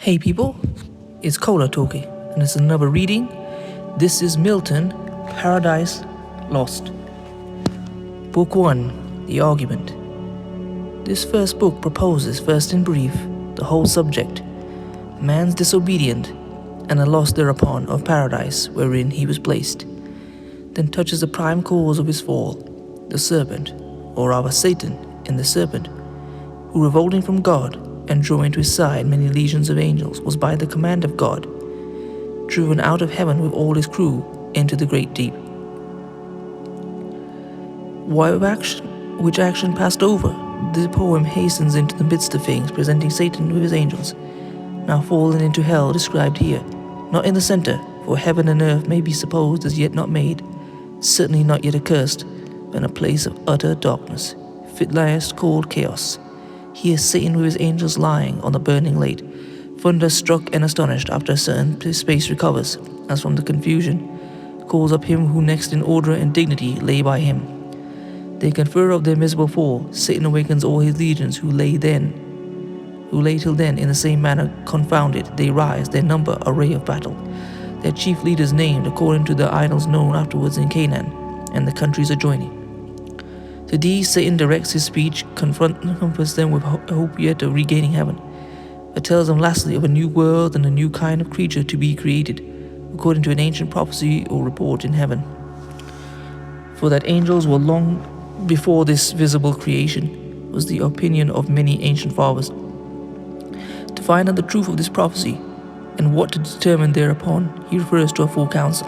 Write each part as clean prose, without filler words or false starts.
Hey people, it's Kola talking, and it's another reading. This is Milton, Paradise Lost. Book 1, The Argument. This first book proposes, first in brief, the whole subject, man's disobedient, and a loss thereupon of paradise wherein he was placed, then touches the prime cause of his fall, the serpent, or rather Satan in the serpent, who revolting from God, and drawing to his side many legions of angels, was by the command of God driven out of heaven with all his crew into the great deep. Which action passed over, the poem hastens into the midst of things, presenting Satan with his angels, now fallen into hell described here, not in the center, for heaven and earth may be supposed as yet not made, certainly not yet accursed, but in a place of utter darkness, fitliest called chaos. Here Satan with his angels lying on the burning lake, thunderstruck and astonished after a certain space recovers, as from the confusion, calls up him who next in order and dignity lay by him. They confer of their miserable fall. Satan awakens all his legions who lay till then in the same manner confounded. They rise, their number array of battle, their chief leaders named according to the idols known afterwards in Canaan and the countries adjoining. To these Satan directs his speech, comforts them with hope yet of regaining heaven, but tells them lastly of a new world and a new kind of creature to be created, according to an ancient prophecy or report in heaven. For that angels were long before this visible creation was the opinion of many ancient fathers. To find out the truth of this prophecy, and what to determine thereupon, he refers to a full council.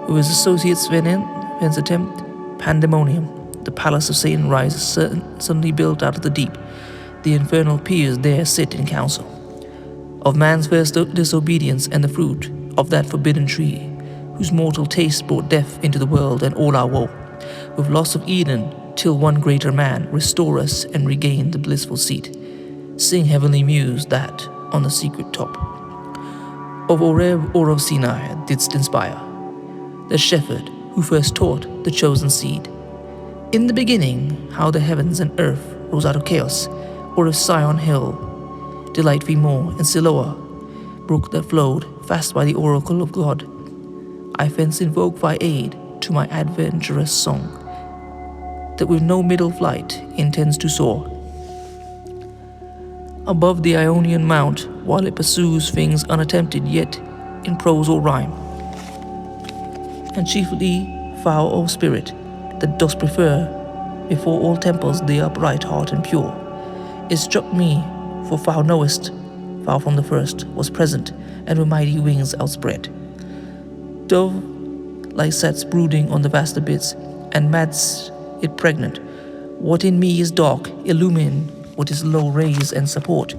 With his associates thence attempt pandemonium. The palace of Satan rises suddenly built out of the deep. The infernal peers there sit in council. Of man's first disobedience and the fruit of that forbidden tree, whose mortal taste brought death into the world and all our woe. With loss of Eden, till one greater man restore us and regain the blissful seat. Sing heavenly muse that on the secret top of Oreb or of Sinai didst inspire, the shepherd who first taught the chosen seed. In the beginning, how the heavens and earth rose out of chaos, or of Sion hill, delight thee more, and Siloah, brook that flowed fast by the oracle of God. I thence invoke thy aid to my adventurous song, that with no middle flight intends to soar above the Ionian mount, while it pursues things unattempted yet in prose or rhyme, and chiefly thou, O spirit, that dost prefer before all temples the upright heart and pure. It struck me, for thou knowest, thou from the first was present, and with mighty wings outspread. Dove like sats brooding on the vast abyss, and mad's it pregnant. What in me is dark, illumine what is low, raise and support,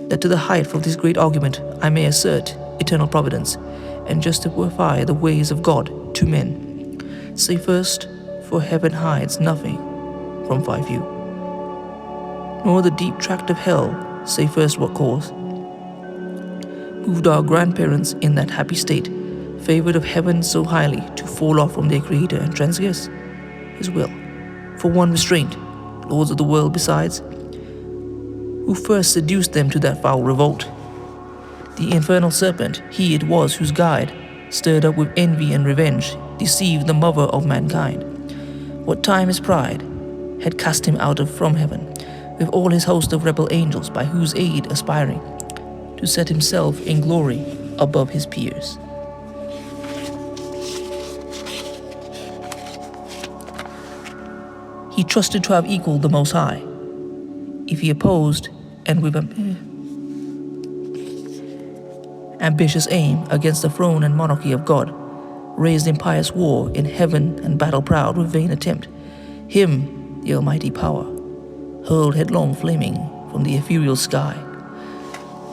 that to the height of this great argument I may assert eternal providence, and justify the ways of God to men. Say first, for heaven hides nothing from thy view, nor the deep tract of hell. Say first what cause moved our grandparents in that happy state, favored of heaven so highly, to fall off from their creator and transgress his will, for one restraint, lords of the world besides, who first seduced them to that foul revolt. The infernal serpent, he it was whose guide, stirred up with envy and revenge, deceived the mother of mankind. What time his pride had cast him out from heaven, with all his host of rebel angels, by whose aid aspiring to set himself in glory above his peers. He trusted to have equaled the Most High, if he opposed, and with ambitious aim against the throne and monarchy of God, raised impious war in heaven and battle proud with vain attempt, him the almighty power hurled headlong flaming from the ethereal sky,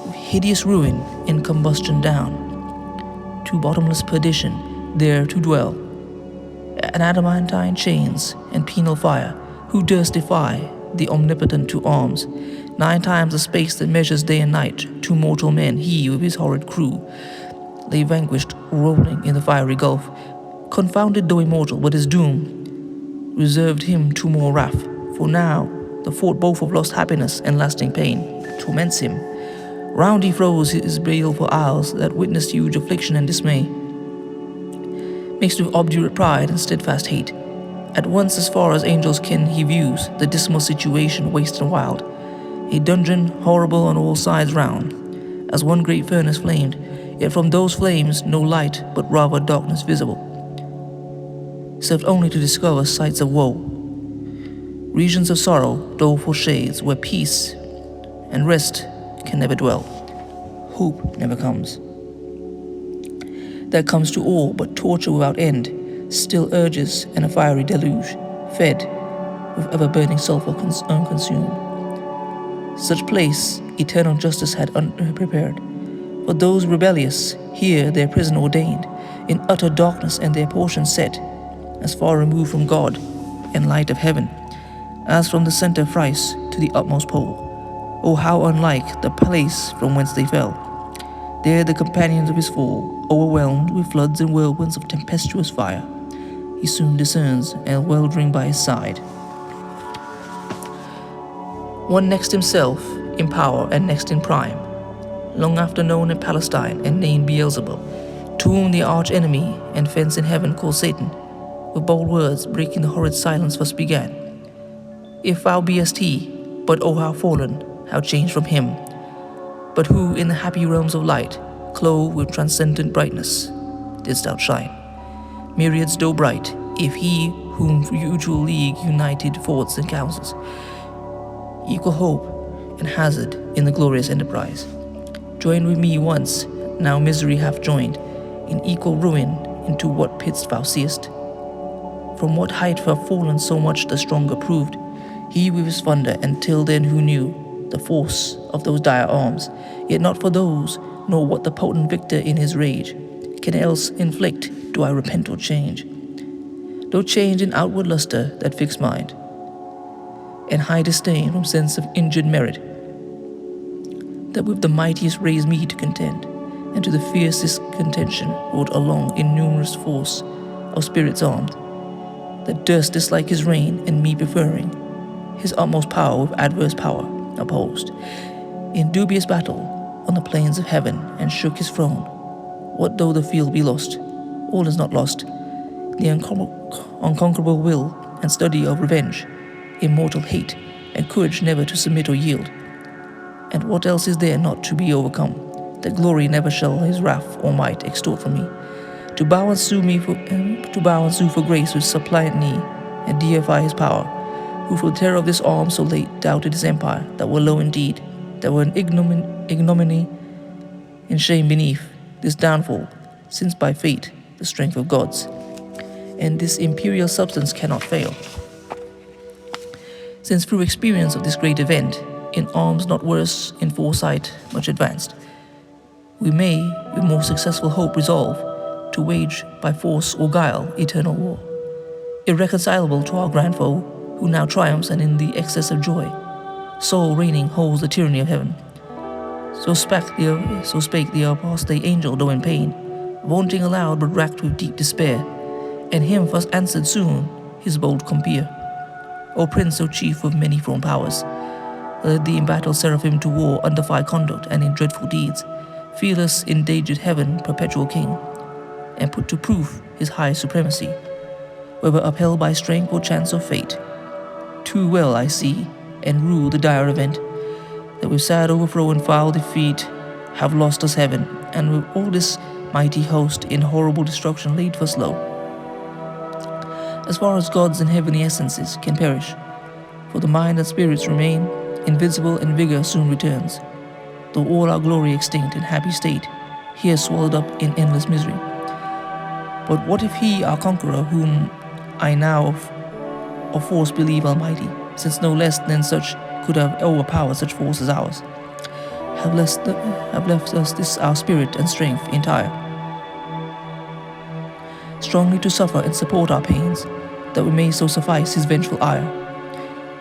with hideous ruin in combustion down, to bottomless perdition there to dwell, and adamantine chains and penal fire, who durst defy the omnipotent to arms. 9 times the space that measures day and night to mortal men, he with his horrid crew lay vanquished, rolling in the fiery gulf. Confounded though immortal, but his doom reserved him to more wrath, for now the thought both of lost happiness and lasting pain torments him, Round he throws his baleful isles that witnessed huge affliction and dismay, mixed with obdurate pride and steadfast hate. At once as far as angels ken he views the dismal situation waste and wild, a dungeon horrible on all sides round, as one great furnace flamed, yet from those flames no light but rather darkness visible, served only to discover sights of woe, regions of sorrow, doleful shades where peace and rest can never dwell, hope never comes. That comes to all but torture without end, still urges and a fiery deluge, fed with ever-burning sulphur unconsumed. Such place eternal justice had prepared. For those rebellious, here their prison ordained, in utter darkness and their portion set, as far removed from God and light of heaven, as from the center thrice to the utmost pole. Oh, how unlike the place from whence they fell. There the companions of his fall, overwhelmed with floods and whirlwinds of tempestuous fire, he soon discerns and weltering by his side. One next himself in power and next in prime, long after known in Palestine and named Beelzebub, to whom the arch enemy and fence in heaven called Satan, with bold words breaking the horrid silence thus began. If thou beest he, but oh how fallen, how changed from him, but who in the happy realms of light, clothed with transcendent brightness, didst outshine. Myriads though bright, if he whom mutual league united thoughts and counsels, equal hope and hazard in the glorious enterprise. Join with me once, now misery hath joined, in equal ruin into what pits thou seest. From what height thou fallen so much the stronger proved, he with his thunder, and till then who knew the force of those dire arms, yet not for those, nor what the potent victor in his rage can else inflict, do I repent or change. Though change in outward lustre that fixed mind, and high disdain from sense of injured merit, that with the mightiest raised me to contend, and to the fiercest contention rode along in numerous force of spirits armed, that durst dislike his reign, and me preferring his utmost power with adverse power opposed, in dubious battle on the plains of heaven, and shook his throne. What though the field be lost? All is not lost. The unconquerable will and study of revenge, immortal hate, and courage never to submit or yield. And what else is there not to be overcome? That glory never shall his wrath or might extort from me. To bow and sue for grace with suppliant knee, and deify his power, who for the terror of this arm so late doubted his empire, that were low indeed, that were an ignominy and shame beneath this downfall, since by fate the strength of gods, and this imperial substance cannot fail. Since through experience of this great event, in arms not worse, in foresight much advanced, we may with more successful hope resolve to wage by force or guile eternal war, irreconcilable to our grand foe, who now triumphs and in the excess of joy, sole reigning holds the tyranny of heaven. So spake the apostate angel, though in pain, vaunting aloud but racked with deep despair, and him first answered soon his bold compeer. O prince, O chief of many thrown powers, led the embattled seraphim to war under fire conduct and in dreadful deeds, fearless endangered heaven perpetual king, and put to proof his high supremacy, whether upheld by strength or chance of fate. Too well I see and rule the dire event, that with sad overthrow and foul defeat have lost us heaven, and with all this mighty host in horrible destruction laid for slow. As far as gods and heavenly essences can perish, for the mind and spirits remain, invincible and vigor soon returns, though all our glory extinct and happy state, here swallowed up in endless misery. But what if he, our conqueror, whom I now of force believe almighty, since no less than such could have overpowered such force as ours, have left us this our spirit and strength entire, strongly to suffer and support our pains, that we may so suffice his vengeful ire,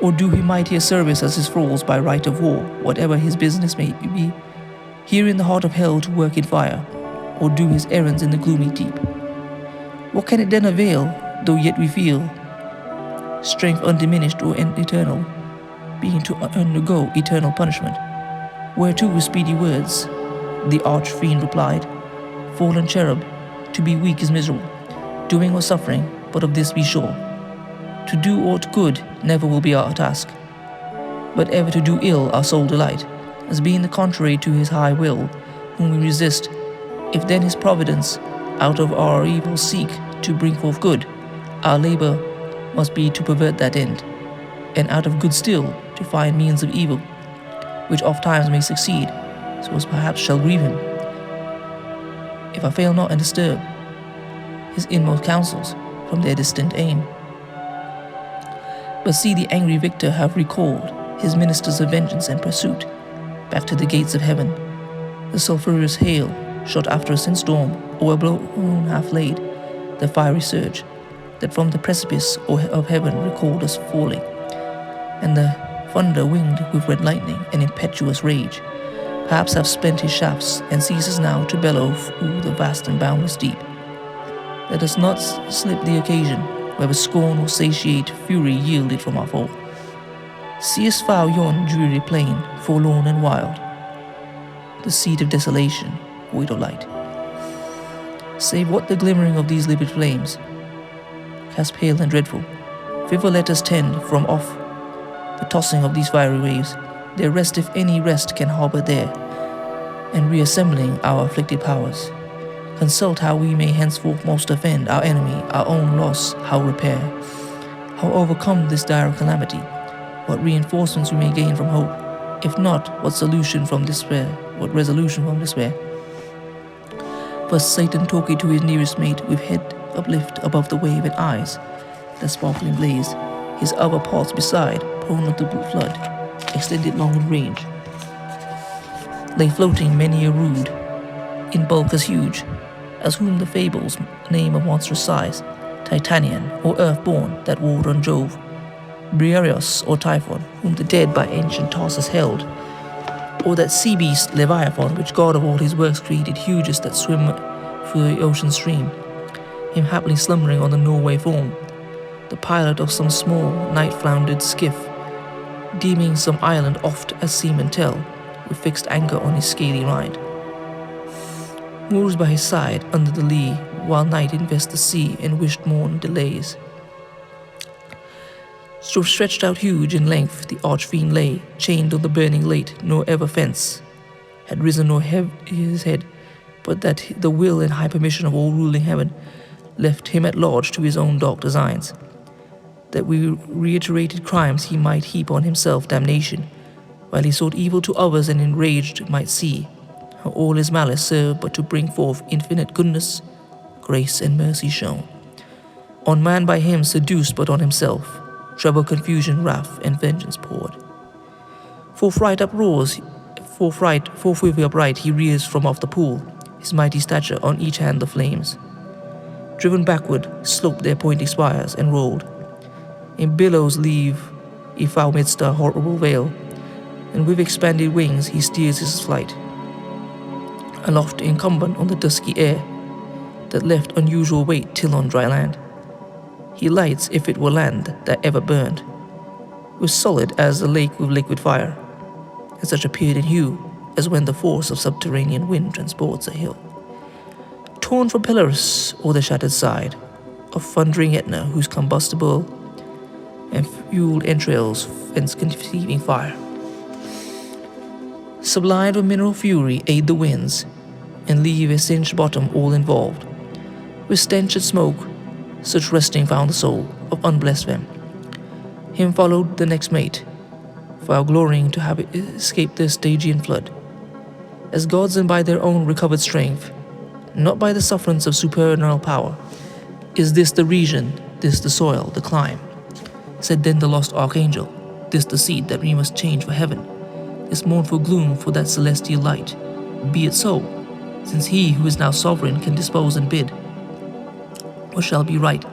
or do he mightier service as his thralls by right of war, whatever his business may be, here in the heart of hell to work in fire, or do his errands in the gloomy deep. What can it then avail, though yet we feel strength undiminished or eternal, being to undergo eternal punishment? Whereto with speedy words the arch-fiend replied, Fallen cherub, to be weak is miserable, doing or suffering, but of this be sure. To do aught good never will be our task, but ever to do ill our sole delight, as being the contrary to his high will, whom we resist. If then his providence out of our evil seek to bring forth good, our labour must be to pervert that end, and out of good still to find means of evil, which oft times may succeed, so as perhaps shall grieve him, if I fail not and disturb his inmost counsels from their distant aim. But see the angry victor have recalled his ministers of vengeance and pursuit back to the gates of heaven. The sulphurous hail shot after us in storm, o'erblown half laid the fiery surge that from the precipice of heaven recalled us falling, and the thunder winged with red lightning and impetuous rage perhaps have spent his shafts and ceases now to bellow through the vast and boundless deep. Let us not slip the occasion where with scorn or satiate fury yielded from our fall. Seest thou yon dreary plain, forlorn and wild, the seat of desolation, void of light? Save what the glimmering of these livid flames cast pale and dreadful. Thither let us tend from off the tossing of these fiery waves, their rest if any rest can harbour there, and reassembling our afflicted powers, consult how we may henceforth most offend our enemy, our own loss how repair, how overcome this dire calamity, what reinforcements we may gain from hope, if not, what solution from despair, what resolution from despair. First Satan talking to his nearest mate with head uplift above the wave and eyes that sparkling blaze, his other parts beside, prone of the flood, extended long in range, lay floating many a rood, in bulk as huge, as whom the fables name of monstrous size, Titanian or earth-born that warred on Jove, Briareos or Typhon, whom the dead by ancient Tarsus held, or that sea-beast Leviathan, which God of all his works created hugest that swim through the ocean stream, him haply slumbering on the Norway foam, the pilot of some small night-floundered skiff, deeming some island oft as seamen tell, with fixed anchor on his scaly ride, moors by his side under the lee, while night invests the sea and wished morn delays. So stretched out huge in length the arch-fiend lay, chained on the burning late, nor ever fence had risen nor his head, but that the will and high permission of all ruling heaven left him at large to his own dark designs, that with reiterated crimes he might heap on himself damnation, while he sought evil to others and enraged might see how all his malice served but to bring forth infinite goodness, grace and mercy shown. On man by him seduced, but on himself trouble, confusion, wrath, and vengeance poured. For fright uproars, forthwith upright he rears from off the pool, his mighty stature on each hand the flames, driven backward, sloped their pointy spires and rolled. In billows leave he foul midst a horrible veil, and with expanded wings he steers his flight, aloft incumbent on the dusky air, that left unusual weight till on dry land he lights, if it were land that ever burned, was solid as a lake with liquid fire, and such appeared in hue as when the force of subterranean wind transports a hill, torn from Pelorus or the shattered side of thundering Etna, whose combustible and fueled entrails fence conceiving fire. Sublimed with mineral fury aid the winds, and leave a singed bottom all involved, with stench and smoke, such resting found the soul of unblessed them. Him followed the next mate, while glorying to have escaped the Stygian flood, as gods and by their own recovered strength, not by the sufferance of supernal power. Is this the region, this the soil, the clime? Said then the lost archangel, this the seed that we must change for heaven, this mournful gloom for that celestial light. Be it so, since he who is now sovereign can dispose and bid. What shall be right,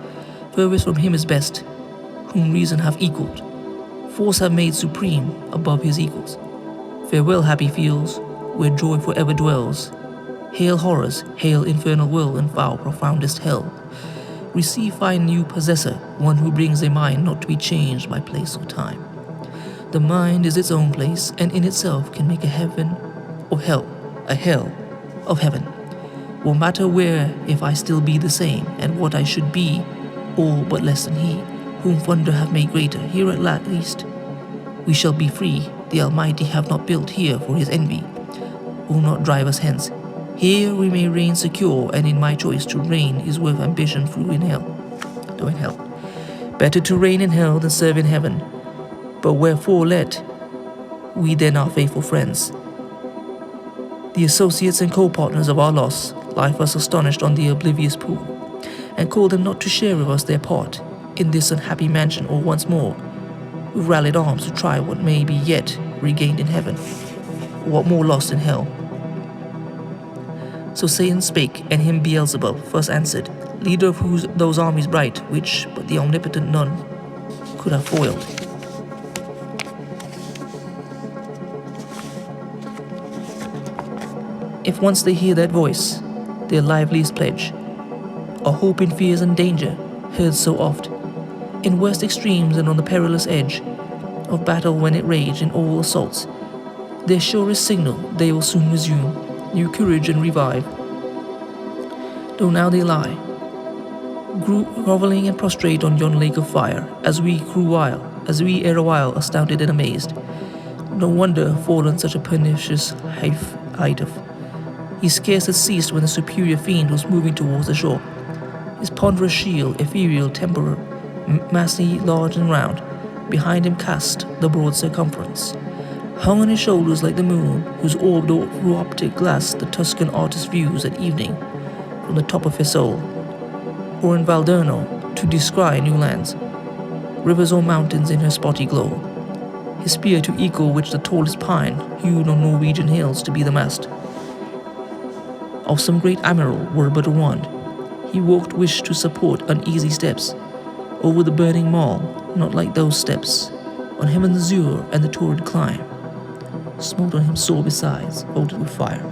furthest from him is best, whom reason hath equalled, force have made supreme above his equals. Farewell happy fields, where joy forever dwells. Hail horrors, hail infernal whirl and foul profoundest hell. Receive thy new possessor, one who brings a mind not to be changed by place or time. The mind is its own place, and in itself can make a heaven or hell, a hell of heaven. Won't matter where, if I still be the same, and what I should be, all but less than he, whom thunder have made greater. Here at least we shall be free. The Almighty have not built here for his envy, will not drive us hence. Here we may reign secure, and in my choice to reign is worth ambition though in hell. Better to reign in hell than serve in heaven. But wherefore let we then our faithful friends, the associates and co-partners of our loss, lie us astonished on the oblivious pool, and call them not to share with us their part in this unhappy mansion, or once more with rallied arms to try what may be yet regained in heaven, or what more lost in hell. So Satan spake, and him Beelzebub first answered, leader of those armies bright, which but the omnipotent none could have foiled. If once they hear that voice, their liveliest pledge, a hope in fears and danger, heard so oft, in worst extremes and on the perilous edge of battle when it raged in all assaults, their surest signal they will soon resume, new courage and revive. Though now they lie, groveling and prostrate on yon lake of fire, as we erewhile astounded and amazed. No wonder fallen such a pernicious height of. He scarce had ceased when the superior fiend was moving towards the shore. His ponderous shield, ethereal, temporal, massy, large and round, behind him cast the broad circumference, hung on his shoulders like the moon, whose orb through optic glass the Tuscan artist views at evening from the top of his soul, or in Valderno to descry new lands, rivers or mountains in her spotty glow, his spear to equal which the tallest pine, hewed on Norwegian hills to be the mast of some great admiral were but a wand. He walked wished to support uneasy steps over the burning mall, not like those steps on heaven's azure and the torrid clime smote on him sore besides, vaulted with fire.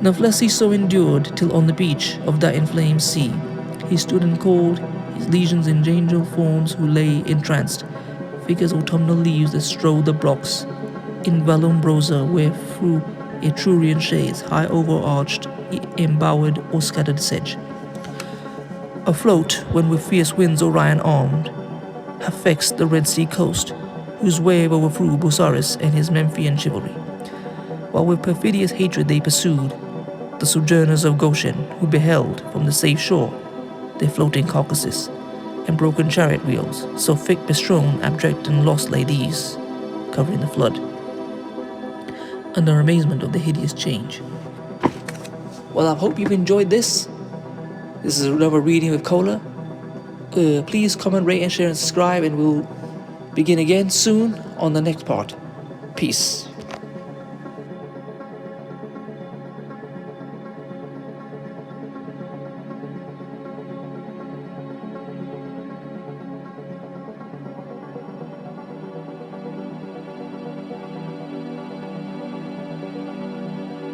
Natheless he so endured till on the beach of that inflamed sea he stood and called his legions in angel forms who lay entranced, figures autumnal leaves that strode the blocks in Vallombrosa, where through Etrurian shades, high overarched, embowered or scattered sedge. Afloat, when with fierce winds Orion armed, have vexed the Red Sea coast, whose wave overthrew Bosarus and his Memphian chivalry, while with perfidious hatred they pursued the sojourners of Goshen, who beheld from the safe shore their floating carcasses and broken chariot wheels, so thick bestrown, abject and lost lay these, covering the flood, under amazement of the hideous change. Well, I hope you've enjoyed this. This is another reading with Kola. Please comment, rate, and share, and subscribe, and we'll begin again soon on the next part. Peace.